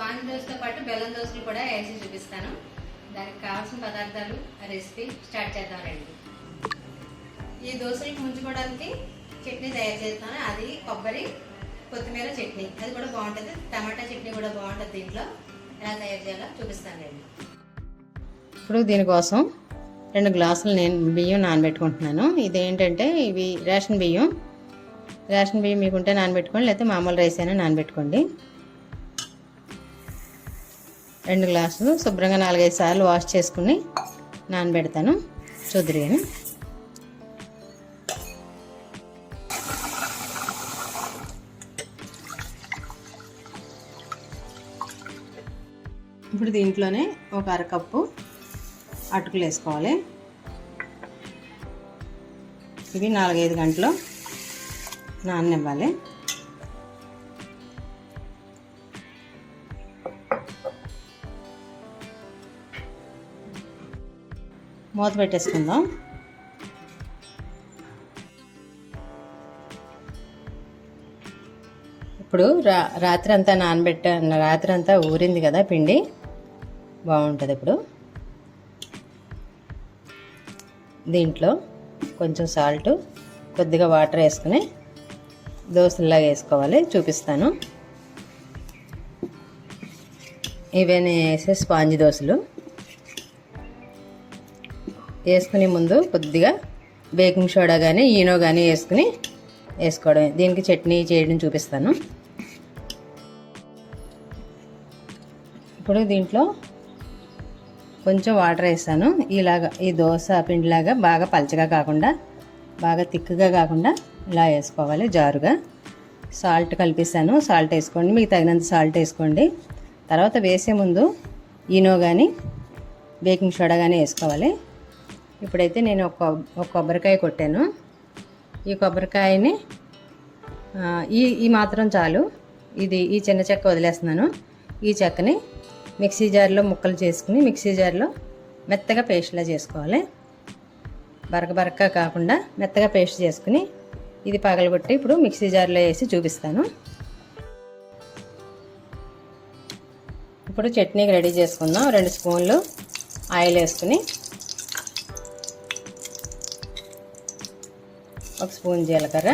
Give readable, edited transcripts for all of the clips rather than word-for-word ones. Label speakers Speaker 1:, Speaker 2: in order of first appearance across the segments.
Speaker 1: Sponge దోశతో పాటు బెల్లం దోశలు కూడా వేసి చూపిస్తాను. దానికి కావాల్సిన పదార్థాలు రెసిపీ స్టార్ట్ చేద్దాం రండి. ఈ దోశలకు ముంచుకోవడానికి చట్నీ తయారు చేస్తాను. అది కొబ్బరి కొత్తిమీర చట్నీ, అది కూడా బాగుంటుంది. టమాటా చట్నీ కూడా బాగుంటుంది. దీంట్లో ఎలా తయారు చేయాలో చూపిస్తాను రండి. ఇప్పుడు దీనికోసం 2 గ్లాసులు నేను బియ్యం నానబెట్టుకుంటున్నాను. ఇదేంటంటే ఇవి రేషన్ బియ్యం మీకుంటే నానబెట్టుకోండి, లేకపోతే మామూలు రైస్ అయినా నానబెట్టుకోండి. 2 గ్లాసులు శుభ్రంగా 4-5 సార్లు వాష్ చేసుకుని నానబెడతాను. చూద్దురు కానీ ఇప్పుడు దీంట్లోనే ఒక అరకప్పు అటుకులు వేసుకోవాలి. ఇవి 4-5 గంటలు నాననివ్వాలి. మూత పెట్టేసుకుందాం. ఇప్పుడు రాత్రి అంతా ఊరింది కదా పిండి, బాగుంటుంది. ఇప్పుడు దీంట్లో కొంచెం సాల్ట్, కొద్దిగా వాటర్ వేసుకుని దోశలాగా వేసుకోవాలి. చూపిస్తాను. ఇవే వేసే స్పాంజ్ దోశలు. వేసుకునే ముందు కొద్దిగా బేకింగ్ సోడా కానీ ఈనో కానీ వేసుకోవడమే. దీనికి చట్నీ చేయడం చూపిస్తాను. ఇప్పుడు దీంట్లో కొంచెం వాటర్ వేస్తాను. ఈ దోశ పిండిలాగా బాగా పలచగా కాకుండా, బాగా తిక్కుగా కాకుండా ఇలా వేసుకోవాలి, జారుగా. సాల్ట్ కలిపిస్తాను. సాల్ట్ వేసుకోండి, మీకు తగినంత సాల్ట్ వేసుకోండి. తర్వాత వేసే ముందు ఈనో కానీ బేకింగ్ సోడా కానీ వేసుకోవాలి. ఇప్పుడైతే నేను ఒక కొబ్బరికాయ కొట్టాను. ఈ కొబ్బరికాయని ఈ మాత్రం చాలు. ఈ చిన్న చెక్క వదిలేస్తున్నాను. ఈ చెక్కని మిక్సీ జార్లో ముక్కలు చేసుకుని మిక్సీ జార్లో మెత్తగా పేస్ట్లా చేసుకోవాలి. బరక కాకుండా మెత్తగా పేస్ట్ చేసుకుని ఇది పగలగొట్టి ఇప్పుడు మిక్సీ జార్లో వేసి చూపిస్తాను. ఇప్పుడు చట్నీకి రెడీ చేసుకుందాం. 2 స్పూన్లు ఆయిల్ వేసుకుని 1 స్పూన్ జీలకర్ర,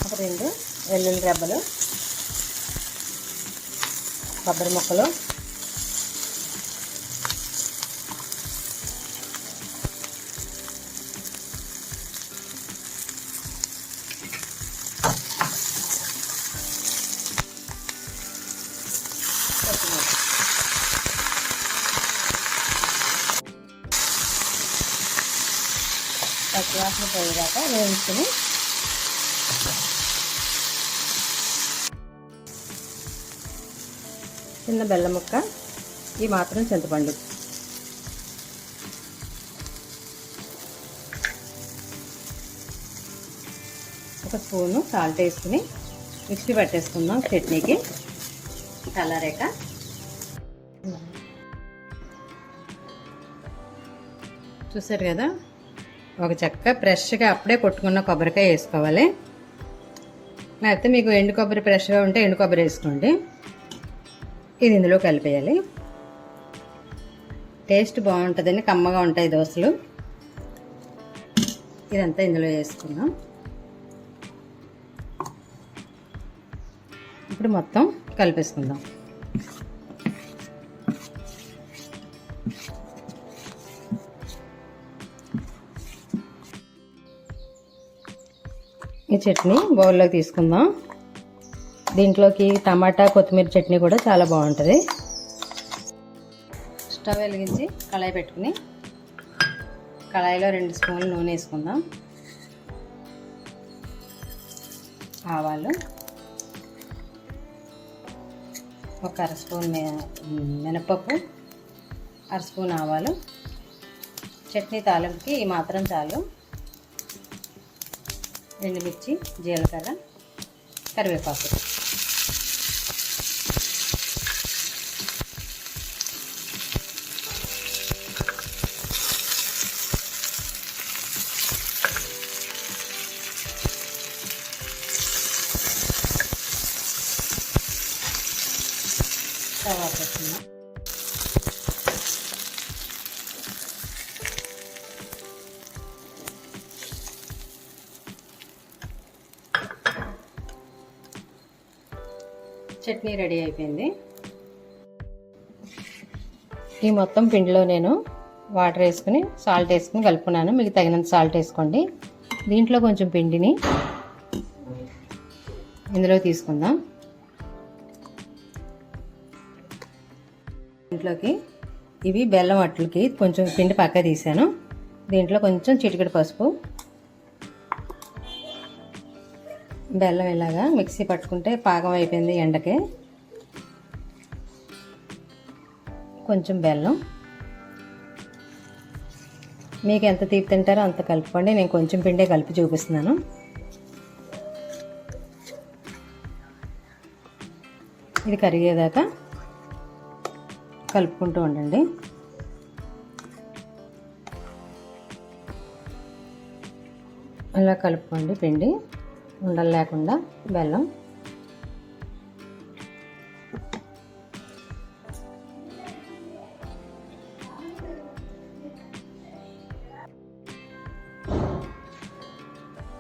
Speaker 1: ఒక 2 వెల్లుల్లి రెబ్బలు, కొబ్బరి ముక్కలు, పచ్చివాసన పోయేదాకా వేయించుకుని చిన్న బెల్లం ముక్క, ఈ మాత్రం చింతపండు, ఒక స్పూను సాల్ట్ వేసుకుని మిక్సీ పట్టేసుకుందాం చట్నీకి. కలరేక చూసారు కదా, ఒక చెక్క ఫ్రెష్గా అప్పుడే కొట్టుకున్న కొబ్బరికాయ వేసుకోవాలి. లేకపోతే మీకు ఎండు కొబ్బరి ఫ్రెష్గా ఉంటే ఎండు కొబ్బరి వేసుకోండి. ఇది ఇందులో కలిపేయాలి. టేస్ట్ బాగుంటుందండి, కమ్మగా ఉంటాయి దోశలు. ఇదంతా ఇందులో వేసుకుందాం. ఇప్పుడు మొత్తం కలిపేసుకుందాం. ఈ చట్నీ బౌల్లోకి తీసుకుందాం. దీంట్లోకి టమాటా కొత్తిమీర చట్నీ కూడా చాలా బాగుంటుంది. స్టవ్ వెలిగించి కళాయి పెట్టుకుని కళాయిలో 2 స్పూన్లు నూనె వేసుకుందాం. ఆవాలు, ఒక 1/2 స్పూన్ మినపప్పు, 1/2 స్పూన్ ఆవాలు. చట్నీ తాలింపుకి ఈ మాత్రం చాలు. ఎండుమిర్చి, జీలకర్ర, కరివేపాకు. స్టవ్ ఆపేస్తున్నాం. చట్నీ రెడీ అయిపోయింది. ఈ మొత్తం పిండిలో నేను వాటర్ వేసుకుని సాల్ట్ వేసుకుని కలుపుకున్నాను. మీకు తగినంత సాల్ట్ వేసుకోండి. దీంట్లో కొంచెం పిండిని ఇందులో తీసుకుందాం. దీంట్లోకి ఇవి బెల్లం అట్లకి కొంచెం పిండి పక్క తీసాను. దీంట్లో కొంచెం చిటికెడు పసుపు, బెల్లం ఇలాగా మిక్సీ పట్టుకుంటే పాకం అయిపోయింది. ఎండకి కొంచెం బెల్లం, మీకు ఎంత తీపి తింటారో అంత కలుపుకోండి. నేను కొంచెం పిండే కలిపి చూపిస్తున్నాను. ఇది కరిగేదాకా కలుపుకుంటూ ఉండండి. అలా కలుపుకోండి. పిండి ఉండలు లేకుండా బెల్లం.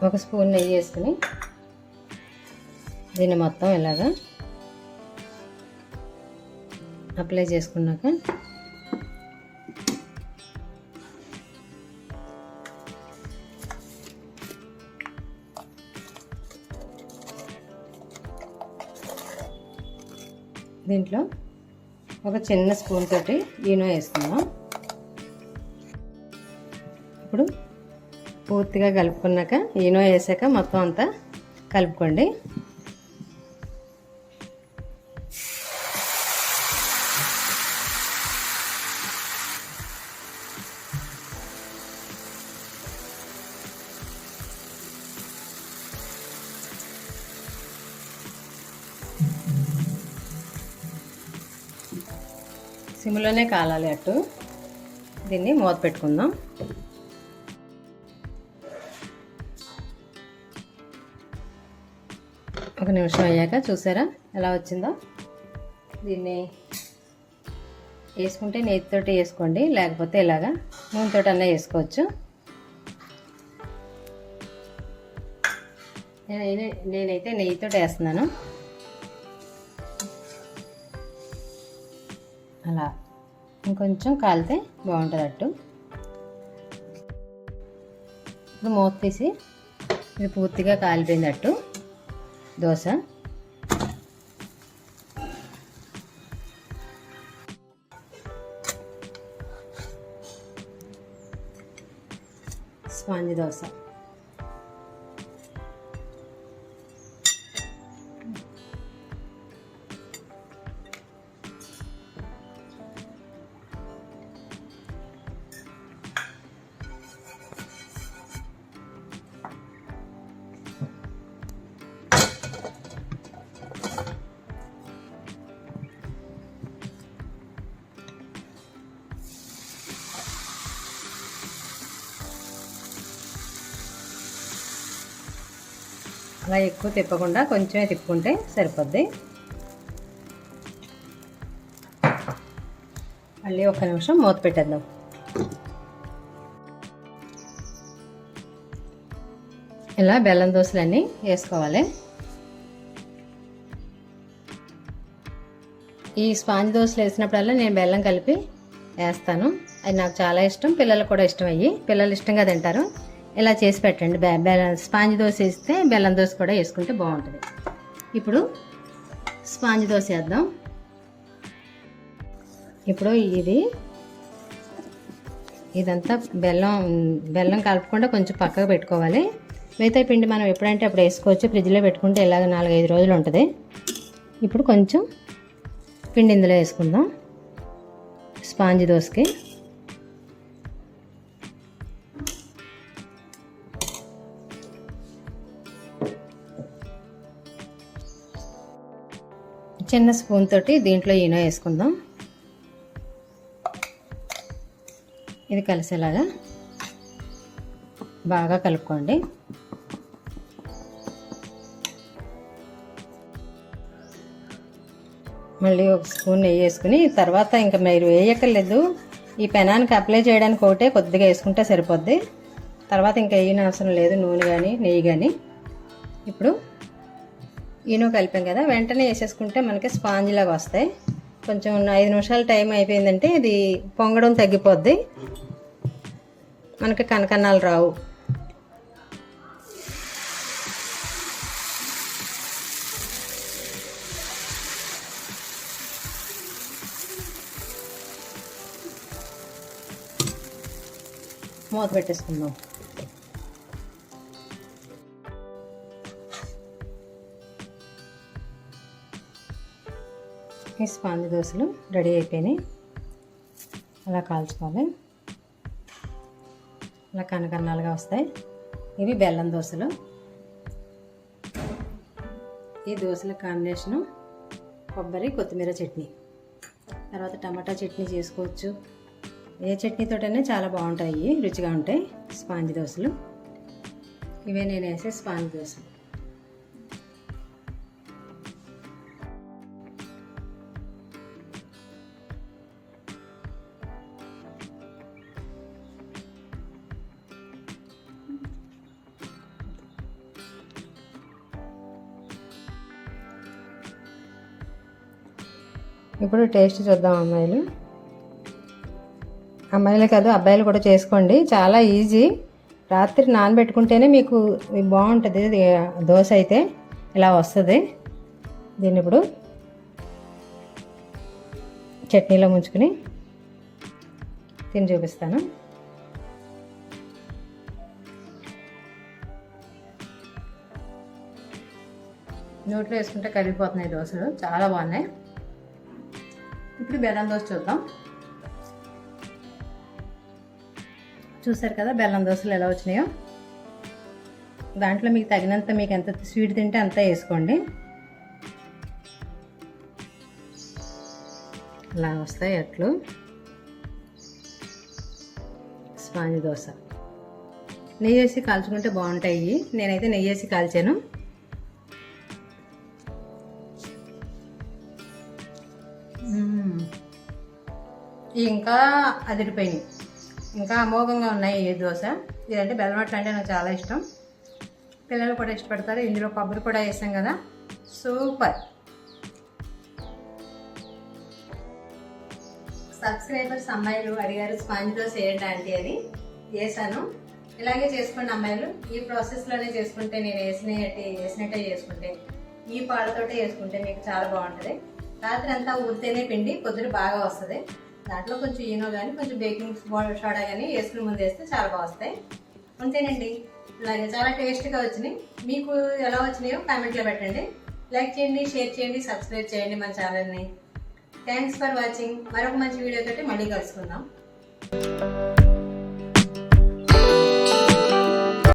Speaker 1: ఒక స్పూన్ నెయ్యి వేసుకుని దీన్ని మొత్తం ఇలాగా అప్లై చేసుకున్నాక దీంట్లో ఒక చిన్న స్పూన్ తోటి ఈనో వేసుకుందాం. ఇప్పుడు పూర్తిగా కలుపుకున్నాక ఈనో వేసాక మొత్తం అంతా కలుపుకోండి. సిమ్లోనే కాలాలి అట్టు. దీన్ని మూత పెట్టుకుందాం. ఒక నిమిషం అయ్యాక చూసారా ఎలా వచ్చిందో. దీన్ని వేసుకుంటే నెయ్యితోటి వేసుకోండి, లేకపోతే ఇలాగా నూనెతో అన్నా వేసుకోవచ్చు. నేనైతే నెయ్యితో వేస్తున్నాను. అలా ఇంకొంచెం కాలితే బాగుంటుంది అట్టు. ఇప్పుడు మూత తీసి ఇది పూర్తిగా కాలిపోయింది అట్టు దోశ. స్పాంజి దోశ. అలా ఎక్కువ తిప్పకుండా కొంచెమే తిప్పుకుంటే సరిపోద్ది. మళ్ళీ ఒక్క నిమిషం మూత పెట్టేద్దాం. ఇలా బెల్లం దోశలన్నీ వేసుకోవాలి. ఈ స్పాంజ్ దోశలు వేసినప్పుడల్లా నేను బెల్లం కలిపి వేస్తాను. అది నాకు చాలా ఇష్టం, పిల్లలకు కూడా ఇష్టం. అయ్యి పిల్లలు ఇష్టంగా తింటారు. ఇలా చేసి పెట్టండి. స్పాంజ్ దోశ వేస్తే బెల్లం దోశ కూడా వేసుకుంటే బాగుంటుంది. ఇప్పుడు స్పాంజ్ దోశ వేద్దాం. ఇప్పుడు ఇదంతా బెల్లం కలుపుకుండా కొంచెం పక్కకు పెట్టుకోవాలి. మిగతా పిండి మనం ఎప్పుడంటే అప్పుడు వేసుకోవచ్చు. ఫ్రిడ్జ్లో పెట్టుకుంటే ఇలాగ 4-5 రోజులు ఉంటుంది. ఇప్పుడు కొంచెం పిండి ఇందులో వేసుకుందాం స్పాంజ్ దోశకి. చిన్న స్పూన్ తోటి దీంట్లో ఈనో వేసుకుందాం. ఇది కలిసేలాగా బాగా కలుపుకోండి. మళ్ళీ ఒక స్పూన్ నెయ్యి వేసుకుని తర్వాత ఇంకా మీరు వేయక్కర్లేదు. ఈ పెనానికి అప్లై చేయడానికి ఒకటే కొద్దిగా వేసుకుంటే సరిపోద్ది. తర్వాత ఇంకా వేయని అవసరం లేదు, నూనె కానీ నెయ్యి కానీ. ఇప్పుడు ఈనో కలిపాం కదా, వెంటనే వేసేసుకుంటే మనకి స్పాంజ్ లాగా వస్తాయి. కొంచెం 5 నిమిషాలు టైం అయిపోయిందంటే ఇది పొంగడం తగ్గిపోద్ది, మనకి కనకన్నాలు రావు. మూత పెట్టేసుకుందాం. ఈ స్పాంజ్ దోశలు రెడీ అయిపోయినాయి. అలా కాల్చుకోవాలి, అలా కనకన్నాలుగా వస్తాయి. ఇవి బెల్లం దోశలు. ఈ దోశల కాంబినేషను కొబ్బరి కొత్తిమీర చట్నీ, తర్వాత టమాటా చట్నీ చేసుకోవచ్చు. ఏ చట్నీతోటైనా చాలా బాగుంటాయి, రుచిగా ఉంటాయి స్పాంజ్ దోశలు. ఇవే నేను వేసే స్పాంజ్ దోశలు. ఇప్పుడు టేస్ట్ చూద్దాం. అమ్మాయిలే కాదు అబ్బాయిలు కూడా చేసుకోండి, చాలా ఈజీ. రాత్రి నానబెట్టుకుంటేనే మీకు బాగుంటుంది దోశ అయితే ఇలా వస్తుంది. దీన్ని ఇప్పుడు చట్నీలో ముంచుకొని తిని చూపిస్తాను. నోట్లో వేసుకుంటే కరిగిపోతున్నాయి దోశలు, చాలా బాగున్నాయి. ఇప్పుడు బెల్లం దోశ చూద్దాం. చూసారు కదా బెల్లం దోశలు ఎలా వచ్చినాయో. దాంట్లో మీకు తగినంత, మీకు ఎంత స్వీట్ తింటే అంత వేసుకోండి. అలా వస్తాయి అట్లు. స్పాంజ్ దోశ నెయ్యి వేసి కాల్చుకుంటే బాగుంటాయి. నేనైతే నెయ్యి వేసి కాల్చాను. ఇంకా అదిరిపోయినాయి, ఇంకా అమోఘంగా ఉన్నాయి ఈ దోశ. ఇదంటే బెల్లం అట్లా అంటే నాకు చాలా ఇష్టం, పిల్లలు కూడా ఇష్టపడతారు. ఇందులో కొబ్బరి కూడా వేసాం కదా, సూపర్. సబ్స్క్రైబర్స్ అమ్మాయిలు అడిగారు స్పాంజ్ దోశ ఏంటి ఆంటీ అని, వేసాను. ఇలాగే చేసుకోండి అమ్మాయిలు, ఈ ప్రాసెస్లోనే చేసుకుంటే, నేను వేసినట్టే చేసుకుంటే, ఈ పాలతోటే చేసుకుంటే మీకు చాలా బాగుంటుంది. రాత్రి అంతా ఊరితేనే పిండి పొద్దున బాగా వస్తుంది. దాంట్లో కొంచెం ఈనో కానీ కొంచెం బేకింగ్ సోడా కానీ వేసుకుని ముందు వేస్తే చాలా బాగా వస్తాయి. అంతేనండి, ఇలాగే చాలా టేస్ట్గా వచ్చినాయి. మీకు ఎలా వచ్చినాయో కామెంట్లో పెట్టండి. లైక్ చేయండి, షేర్ చేయండి, సబ్స్క్రైబ్ చేయండి మన ఛానల్ని. Thanks for watching. మరొక మంచి వీడియోతోటి మళ్ళీ కలుసుకుందాం.